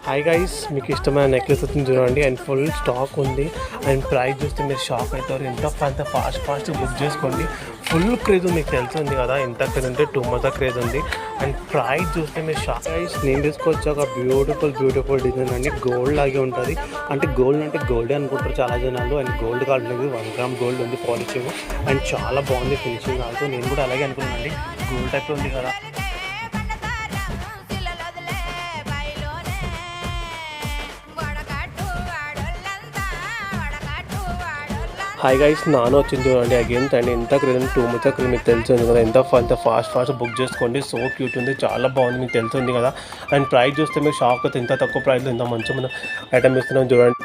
Hi guys, మీకు ఇష్టమైన necklace వచ్చింది చూడండి. అండ్ ఫుల్ స్టాక్ ఉంది. అండ్ ప్రైస్ చూస్తే మీరు షాక్ అవుతారు. అంత ఫాస్ట్ బుక్ చేసుకోండి. ఫుల్ క్రేజ్ ఉంది, మీకు తెలిసింది కదా. ఎంత క్రేజ్ అంటే టూ మచ్ క్రేజ్ ఉంది. అండ్ ప్రైస్ చూస్తే మీరు షాక్. గైస్, నేను తీసుకొచ్చి ఒక బ్యూటిఫుల్ డిజైన్ అండి. గోల్డ్ లాగే ఉంటుంది. అంటే గోల్డ్ అంటే గోల్డే అనుకుంటారు చాలా జనాలు. అండ్ గోల్డ్ కార్డ్ అనేది 1 గ్రామ్ గోల్డ్ ఉంది పాలిషింగ్. అండ్ చాలా బాగుంది ఫినిషింగ్. ఆల్సో నేను కూడా అలాగే అనుకున్నాను అండి, గోల్డ్ టైప్ ఉంది కదా. హాయ్ గైస్, నాన్న వచ్చింది చూడండి అగైన్. అండ్ ఎంత క్రేజ్ టూ మచ్ క్రేజ్, మీకు తెలిసింది కదా. ఎంత ఫాస్ట్ బుక్ చేసుకోండి. సో క్యూట్ ఉంది, చాలా బాగుంది, మీకు తెలిసింది కదా. అండ్ ప్రైస్ చూస్తే మీరు షాక్ అవుతుంది. ఎంత తక్కువ ప్రైస్లో ఎంత మంచిగా మనం ఐటమ్ ఇస్తున్నాం చూడండి.